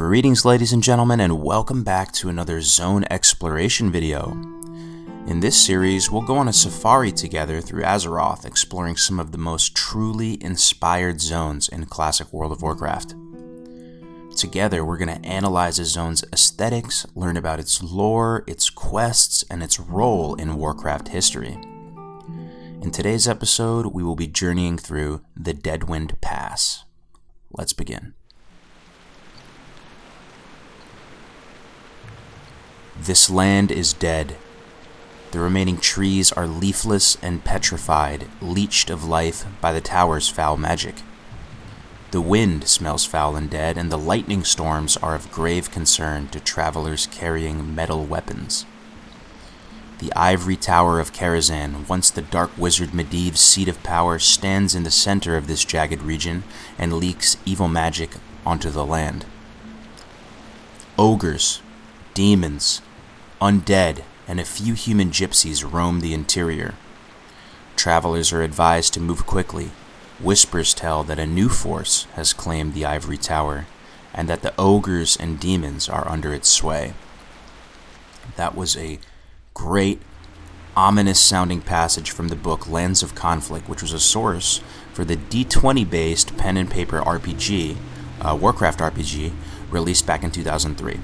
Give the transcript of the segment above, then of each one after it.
Greetings ladies and gentlemen, and welcome back to another zone exploration video. In this series, we'll go on a safari together through Azeroth, exploring some of the most truly inspired zones in classic World of Warcraft. Together, we're going to analyze a zone's aesthetics, learn about its lore, its quests, and its role in Warcraft history. In today's episode, we will be journeying through the Deadwind Pass. Let's begin. This land is dead. The remaining trees are leafless and petrified, leached of life by the tower's foul magic. The wind smells foul and dead, and the lightning storms are of grave concern to travelers carrying metal weapons. The ivory tower of Karazhan, once the dark wizard Medivh's seat of power, stands in the center of this jagged region and leaks evil magic onto the land. Ogres, demons, undead, and a few human gypsies roam the interior. Travelers are advised to move quickly. Whispers tell that a new force has claimed the ivory tower, and that the ogres and demons are under its sway. That was a great, ominous-sounding passage from the book Lands of Conflict, which was a source for the D20-based pen-and-paper RPG, Warcraft RPG, released back in 2003.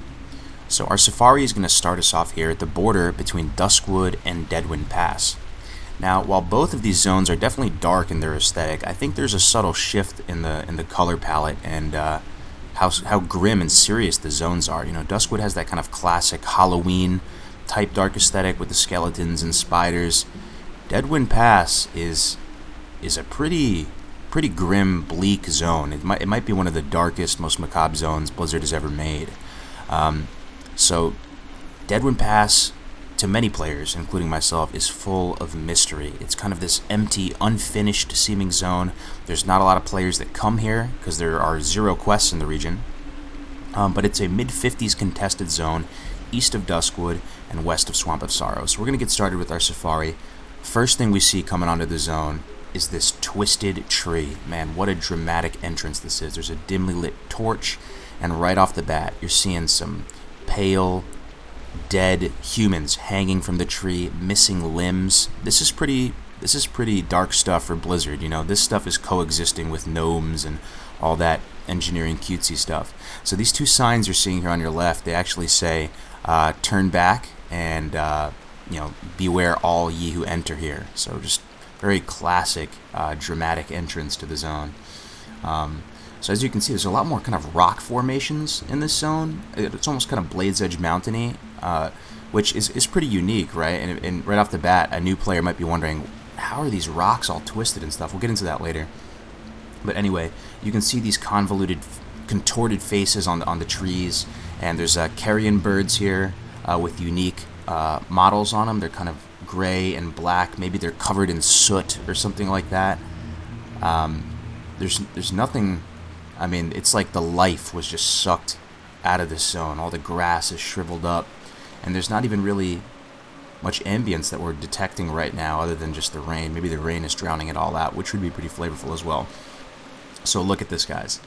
So our safari is going to start us off here at the border between Duskwood and Deadwind Pass. Now, while both of these zones are definitely dark in their aesthetic, I think there's a subtle shift in the color palette and how grim and serious the zones are. You know, Duskwood has that kind of classic Halloween type dark aesthetic with the skeletons and spiders. Deadwind Pass is a pretty grim, bleak zone. It might be one of the darkest, most macabre zones Blizzard has ever made. So, Deadwind Pass, to many players, including myself, is full of mystery. It's kind of this empty, unfinished seeming zone. There's not a lot of players that come here, because there are 0 quests in the region. But it's a mid-50s contested zone, east of Duskwood and west of Swamp of Sorrow. So we're going to get started with our safari. First thing we see coming onto the zone is this twisted tree. Man, what a dramatic entrance this is. There's a dimly lit torch, and right off the bat, you're seeing some pale, dead humans hanging from the tree, missing limbs. This is pretty dark stuff for Blizzard. You know, this stuff is coexisting with gnomes and all that engineering cutesy stuff. So these two signs you're seeing here on your left, they actually say, turn back and, beware all ye who enter here. So just very classic, dramatic entrance to the zone. So as you can see, there's a lot more kind of rock formations in this zone. It's almost kind of Blade's Edge Mountain-y, which is pretty unique, right? And right off the bat, a new player might be wondering, how are these rocks all twisted and stuff? We'll get into that later. But anyway, you can see these convoluted, contorted faces on the trees, and there's carrion birds here with unique models on them. They're kind of gray and black. Maybe they're covered in soot or something like that. There's nothing. I mean, it's like the life was just sucked out of this zone. All the grass is shriveled up, and there's not even really much ambience that we're detecting right now other than just the rain. Maybe the rain is drowning it all out, which would be pretty flavorful as well. So look at this, guys.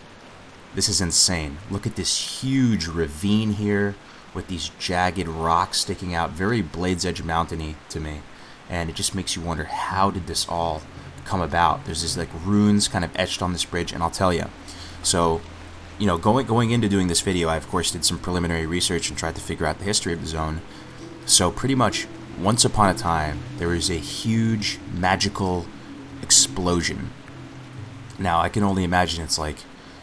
This is insane. Look at this huge ravine here with these jagged rocks sticking out. Very Blade's Edge Mountain-y to me. And it just makes you wonder, how did this all come about? There's these like runes kind of etched on this bridge, and I'll tell you. So, you know, going into doing this video, I of course did some preliminary research and tried to figure out the history of the zone. So pretty much, once upon a time, there was a huge magical explosion. Now, I can only imagine it's like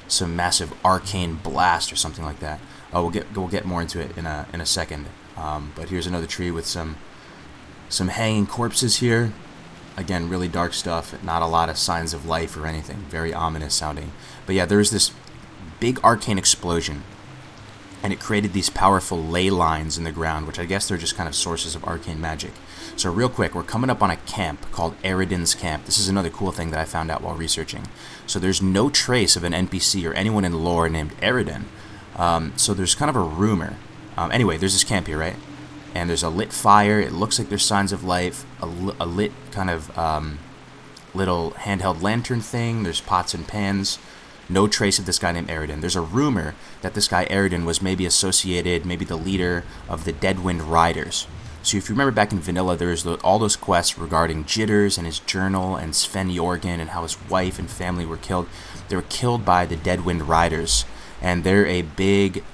some massive arcane blast or something like that. We'll get more into it in a second. But here's another tree with some hanging corpses here. Again, really dark stuff, not a lot of signs of life or anything. Very ominous sounding. But yeah, there was this big arcane explosion, and it created these powerful ley lines in the ground, which I guess they're just kind of sources of arcane magic. So real quick, we're coming up on a camp called Eridan's Camp. This is another cool thing that I found out while researching. So there's no trace of an NPC or anyone in lore named Eridan. So there's kind of a rumor. Anyway, there's this camp here, right? And there's a lit fire. It looks like there's signs of life. A lit kind of little handheld lantern thing. There's pots and pans. No trace of this guy named Aridin. There's a rumor that this guy Aridin was maybe associated, maybe the leader of the Deadwind Riders. So if you remember back in Vanilla, there was all those quests regarding Jitters and his journal and Sven Jorgen and how his wife and family were killed. They were killed by the Deadwind Riders, and they're a big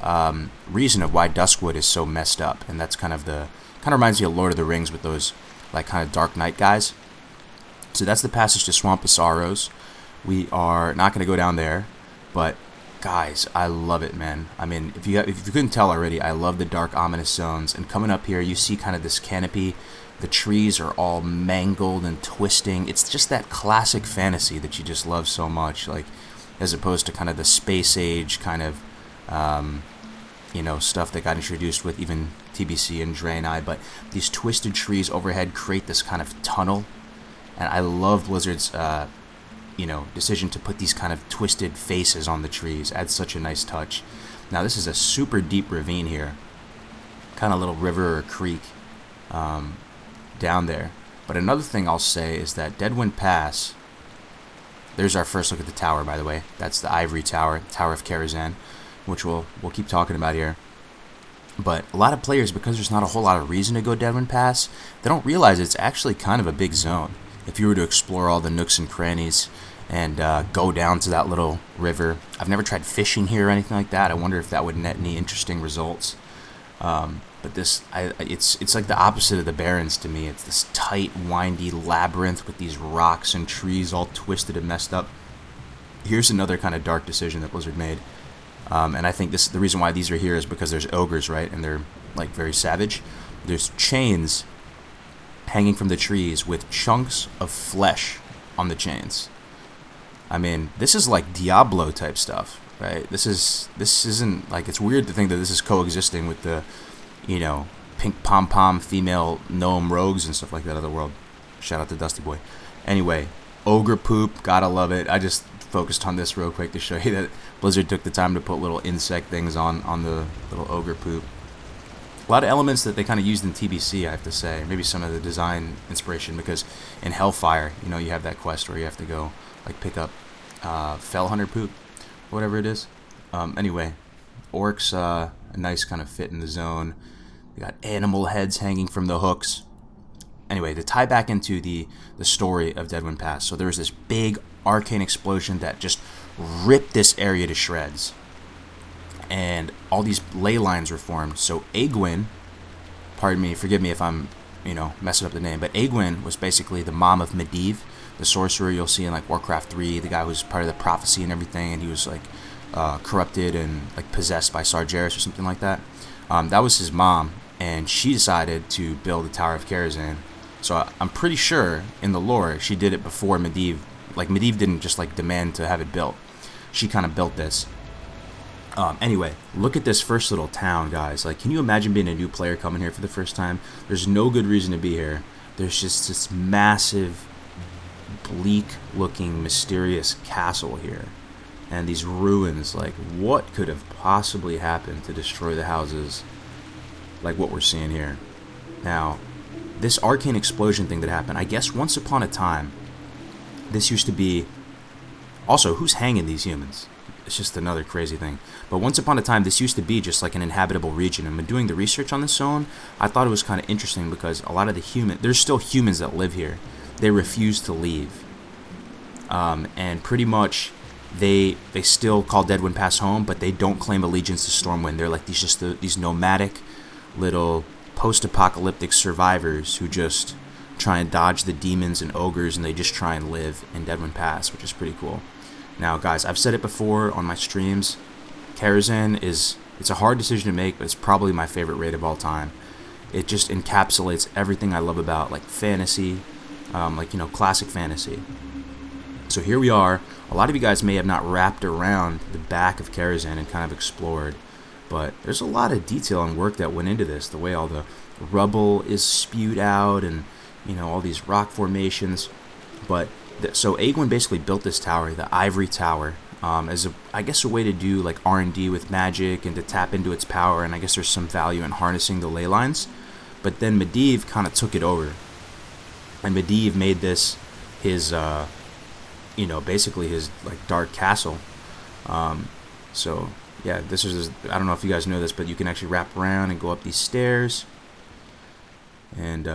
reason of why Duskwood is so messed up. And that's kind of reminds me of Lord of the Rings with those like kind of Dark Knight guys. So that's the passage to Swamp of Sorrows. We are not going to go down there, but guys, I love it, man. I mean, if you couldn't tell already, I love the dark, ominous zones. And coming up here, you see kind of this canopy. The trees are all mangled and twisting. It's just that classic fantasy that you just love so much, like as opposed to kind of the space age kind of, stuff that got introduced with even TBC and Draenei. But these twisted trees overhead create this kind of tunnel, and I love Blizzard's decision to put these kind of twisted faces on the trees. Adds such a nice touch. Now this is a super deep ravine here, kind of little river or creek down there. But another thing I'll say is that Deadwind Pass, there's our first look at the tower, by the way. That's the Ivory Tower, Tower of Karazhan, which we'll keep talking about here. But a lot of players, because there's not a whole lot of reason to go Deadwind Pass, they don't realize it's actually kind of a big zone. If you were to explore all the nooks and crannies and go down to that little river. I've never tried fishing here or anything like that. I wonder if that would net any interesting results. But it's like the opposite of the Barrens to me. It's this tight, windy labyrinth with these rocks and trees all twisted and messed up. Here's another kind of dark decision that Blizzard made. And I think the reason why these are here is because there's ogres, right? And they're like very savage. There's chains hanging from the trees with chunks of flesh on the chains. I mean, this is like Diablo type stuff, right? This isn't like, it's weird to think that this is coexisting with the, pink pom-pom female gnome rogues and stuff like that of the world. Shout out to Dusty Boy. Anyway, ogre poop, gotta love it. I just focused on this real quick to show you that Blizzard took the time to put little insect things on the little ogre poop. A lot of elements that they kind of used in TBC, I have to say. Maybe some of the design inspiration, because in Hellfire, you have that quest where you have to go like pick up Fell Hunter poop, whatever it is. Anyway, orcs, a nice kind of fit in the zone. We got animal heads hanging from the hooks. Anyway, to tie back into the story of Deadwind Pass, so there was this big arcane explosion that just ripped this area to shreds. And all these ley lines were formed. So Aegwynn, pardon me, forgive me if I'm, messing up the name, but Aegwynn was basically the mom of Medivh, the sorcerer you'll see in like Warcraft 3, the guy who's part of the prophecy and everything, and he was like corrupted and like possessed by Sargeras or something like that. That was his mom, and she decided to build the Tower of Karazhan. So I'm pretty sure in the lore she did it before Medivh. Like Medivh didn't just like demand to have it built. She kind of built this. Anyway, look at this first little town, guys. Like, can you imagine being a new player coming here for the first time? There's no good reason to be here. There's just this massive, bleak-looking, mysterious castle here. And these ruins, like, what could have possibly happened to destroy the houses like what we're seeing here? Now, this arcane explosion thing that happened, I guess once upon a time, this used to be... Also, who's hanging these humans? It's just another crazy thing. But once upon a time, this used to be just like an inhabitable region. And when doing the research on this zone, I thought it was kind of interesting because a lot of the there's still humans that live here. They refuse to leave. And pretty much, they still call Deadwind Pass home, but they don't claim allegiance to Stormwind. They're like these nomadic little post-apocalyptic survivors who just try and dodge the demons and ogres, and they just try and live in Deadwind Pass, which is pretty cool. Now, guys, I've said it before on my streams. Karazhan it's a hard decision to make, but it's probably my favorite raid of all time. It just encapsulates everything I love about, like, fantasy, classic fantasy. So here we are. A lot of you guys may have not wrapped around the back of Karazhan and kind of explored, but there's a lot of detail and work that went into this. The way all the rubble is spewed out and, all these rock formations. But so Aegwynn basically built this tower, the Ivory Tower, as a way to do like R&D with magic and to tap into its power. And I guess there's some value in harnessing the ley lines. But then Medivh kind of took it over, and Medivh made this his, basically his like dark castle. So yeah, this is, I don't know if you guys know this, but you can actually wrap around and go up these stairs. And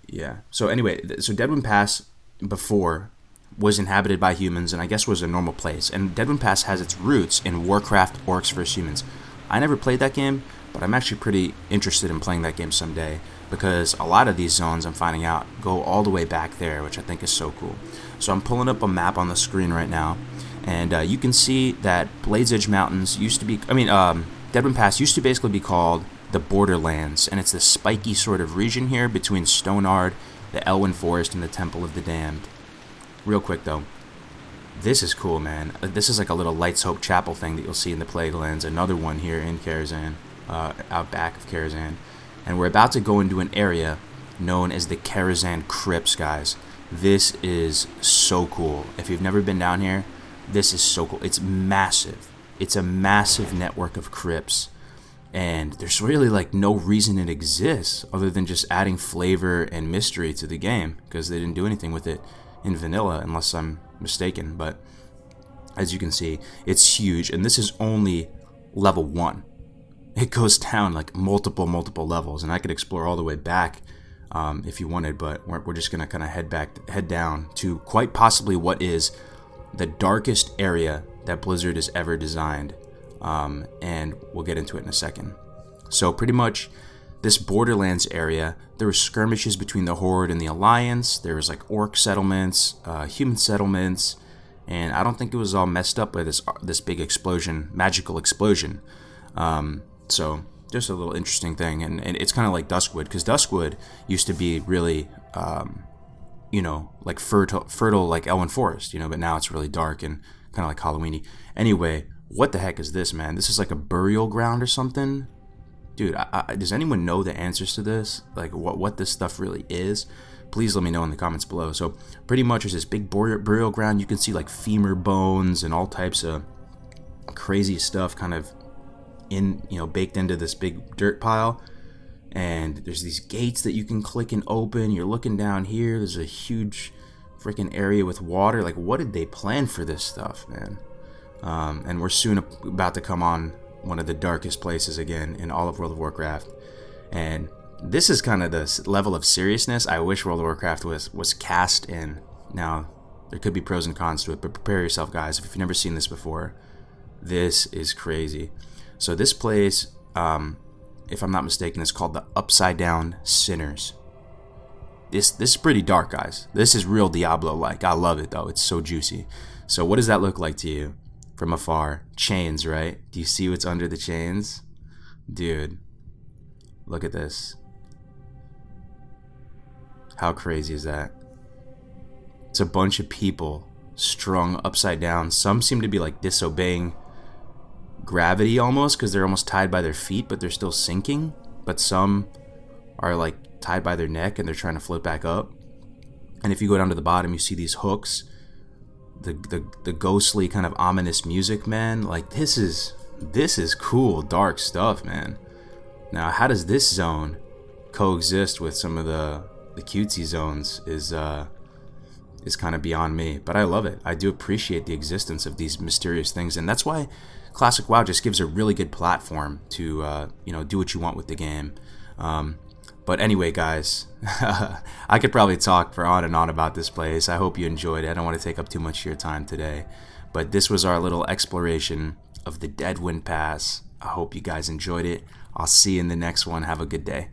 yeah, so anyway, so Deadwind Pass before was inhabited by humans, and I guess was a normal place. And Deadwind Pass has its roots in Warcraft Orcs vs. Humans. I never played that game, but I'm actually pretty interested in playing that game someday, because a lot of these zones, I'm finding out, go all the way back there, which I think is so cool. So I'm pulling up a map on the screen right now, and you can see that Blades Edge Mountains used to be, Deadwind Pass used to basically be called the Borderlands, and it's this spiky sort of region here between Stonard, the Elwyn Forest, and the Temple of the Damned. Real quick though, this is cool, man. This is like a little Lights Hope Chapel thing that you'll see in the Plaguelands, another one here in Karazhan, out back of Karazhan. And we're about to go into an area known as the Karazhan Crypts, guys. This is so cool. If you've never been down here, this is so cool. It's massive. It's a massive network of crypts. And there's really like no reason it exists other than just adding flavor and mystery to the game, because they didn't do anything with it in vanilla, unless I'm mistaken. But as you can see, it's huge, and this is only level 1. It goes down like multiple levels, and I could explore all the way back if you wanted, but we're just gonna kind of head down to quite possibly what is the darkest area that Blizzard has ever designed, and we'll get into it in a second. So pretty much this Borderlands area, there were skirmishes between the Horde and the Alliance. There was like orc settlements, human settlements, and I don't think it was all messed up by this big explosion, magical explosion. So just a little interesting thing, and it's kind of like Duskwood, because Duskwood used to be really, like fertile like Elwyn Forest, but now it's really dark and kind of like Halloweeny. Anyway, what the heck is this, man? This is like a burial ground or something. Dude, does anyone know the answers to this? Like what this stuff really is? Please let me know in the comments below. So pretty much there's this big burial ground. You can see like femur bones and all types of crazy stuff kind of baked into this big dirt pile. And there's these gates that you can click and open. You're looking down here. There's a huge freaking area with water. Like, what did they plan for this stuff, man? And we're soon about to come on one of the darkest places again in all of World of Warcraft. And this is kind of the level of seriousness I wish World of Warcraft was cast in. Now, there could be pros and cons to it, but prepare yourself, guys. If you've never seen this before, this is crazy. So this place, if I'm not mistaken, is called the Upside Down Sinners. This is pretty dark, guys. This is real Diablo-like. I love it, though. It's so juicy. So what does that look like to you from afar? Chains, right? Do you see what's under the chains? Dude, look at this. How crazy is that? It's a bunch of people strung upside down. Some seem to be like disobeying gravity almost, because they're almost tied by their feet, but they're still sinking. But some are like tied by their neck and they're trying to float back up. And if you go down to the bottom, you see these hooks, the ghostly kind of ominous music, man. Like this is cool, dark stuff, man. Now, how does this zone coexist with some of the cutesy zones is kind of beyond me, but I love it. I do appreciate the existence of these mysterious things, and that's why Classic WoW just gives a really good platform to do what you want with the game. But anyway, guys, I could probably talk for on and on about this place. I hope you enjoyed it. I don't want to take up too much of your time today, but this was our little exploration of the Deadwind Pass. I hope you guys enjoyed it. I'll see you in the next one. Have a good day.